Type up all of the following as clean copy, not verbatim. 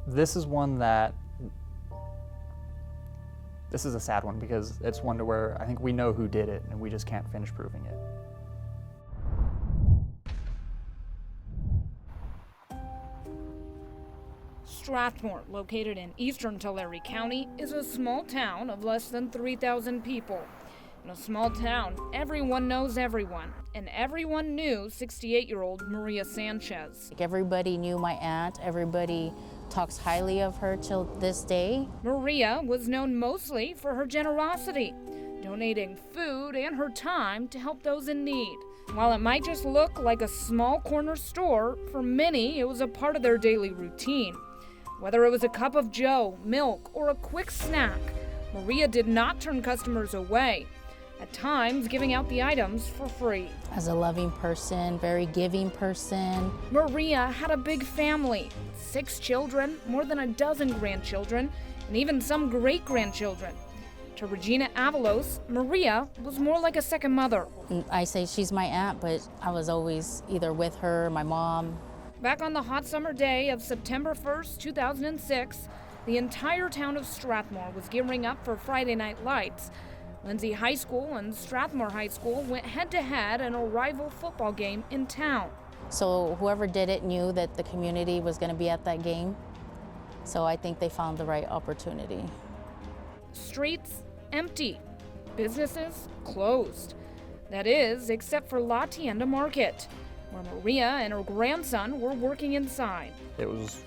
This is one that, this is a sad one because it's one to where I think we know who did it and we just can't finish proving it. Strathmore, located in eastern Tulare County, is a small town of less than 3,000 people. In a small town, everyone knows everyone, and everyone knew 68-year-old Maria Sanchez. Everybody knew my aunt. Everybody talks highly of her till this day. Maria was known mostly for her generosity, donating food and her time to help those in need. While it might just look like a small corner store, for many it was a part of their daily routine. Whether it was a cup of joe, milk, or a quick snack, Maria did not turn customers away, at times giving out the items for free. As a loving person, very giving person. Maria had a big family, 6 children, more than a dozen grandchildren, and even some great-grandchildren. To Regina Avalos, Maria was more like a second mother. I say she's my aunt, but I was always either with her or my mom. Back on the hot summer day of September 1st, 2006, the entire town of Strathmore was gearing up for Friday Night Lights. Lindsay High School and Strathmore High School went head-to-head in a rival football game in town. So whoever did it knew that the community was going to be at that game. So I think they found the right opportunity. Streets empty, businesses closed. That is, except for La Tienda Market, where Maria and her grandson were working inside. It was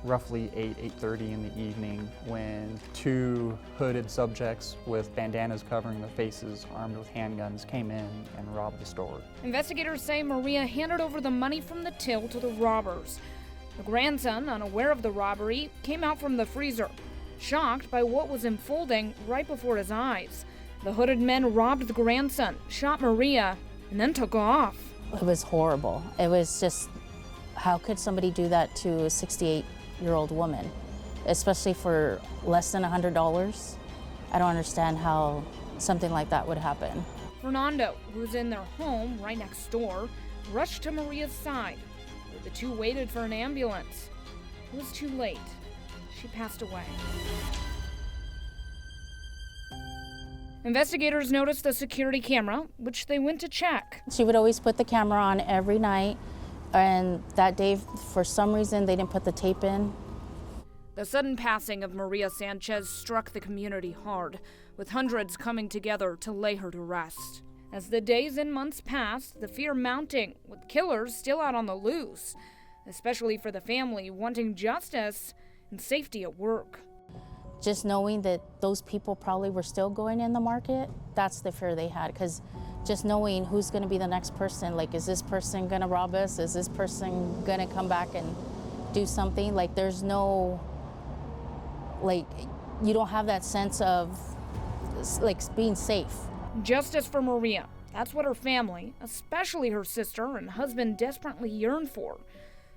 roughly 8:30 in the evening when 2 hooded subjects with bandanas covering their faces, armed with handguns, came in and robbed the store. Investigators say Maria handed over the money from the till to the robbers. The grandson, unaware of the robbery, came out from the freezer, shocked by what was unfolding right before his eyes. The hooded men robbed the grandson, shot Maria, and then took off. It was horrible. It was just, how could somebody do that to a 68-year-old woman, especially for less than $100? I don't understand how something like that would happen. Fernando, who's in their home right next door, rushed to Maria's side, where the two waited for an ambulance. It was too late. She passed away. Investigators noticed the security camera, which they went to check. She would always put the camera on every night, and that day, for some reason, they didn't put the tape in. The sudden passing of Maria Sanchez struck the community hard, with hundreds coming together to lay her to rest. As the days and months passed, the fear mounting, with killers still out on the loose, especially for the family wanting justice and safety at work. Just knowing that those people probably were still going in the market, that's the fear they had, because just knowing who's going to be the next person, like, is this person going to rob us? Is this person going to come back and do something? Like, there's no, like, you don't have that sense of, like, being safe. Justice for Maria. That's what her family, especially her sister and husband, desperately yearned for.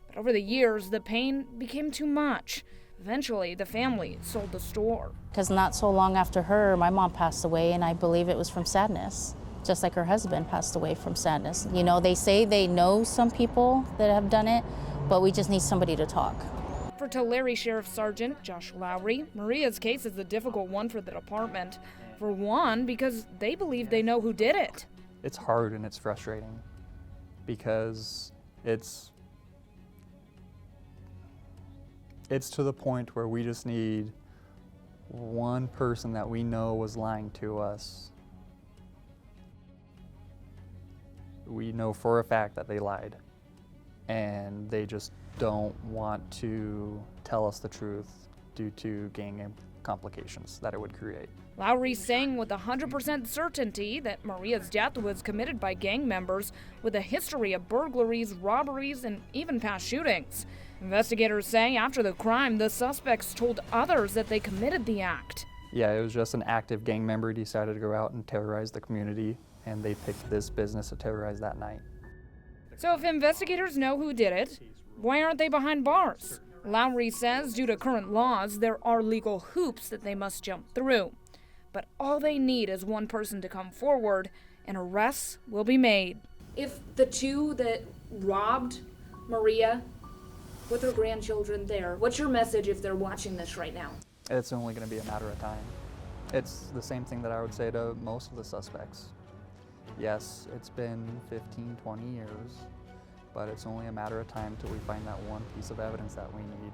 But over the years, the pain became too much. Eventually, the family sold the store. Because not so long after her, my mom passed away, and I believe it was from sadness, just like her husband passed away from sadness. You know, they say they know some people that have done it, but we just need somebody to talk. For Tulare Sheriff Sergeant Josh Lowry, Maria's case is a difficult one for the department. For one, because they believe they know who did it. It's hard and it's frustrating because it's to the point where we just need one person that we know was lying to us. We know for a fact that they lied, and they just don't want to tell us the truth due to gang complications that it would create. Lowry's saying with 100% certainty that Maria's death was committed by gang members with a history of burglaries, robberies, and even past shootings. Investigators say after the crime, the suspects told others that they committed the act. Yeah, it was just an active gang member who decided to go out and terrorize the community, and they picked this business to terrorize that night. So if investigators know who did it, why aren't they behind bars? Lowry says due to current laws, there are legal hoops that they must jump through. But all they need is one person to come forward, and arrests will be made. If the two that robbed Maria with her grandchildren there. What's your message if they're watching this right now? It's only going to be a matter of time. It's the same thing that I would say to most of the suspects. Yes, it's been 15, 20 years, but it's only a matter of time till we find that one piece of evidence that we need.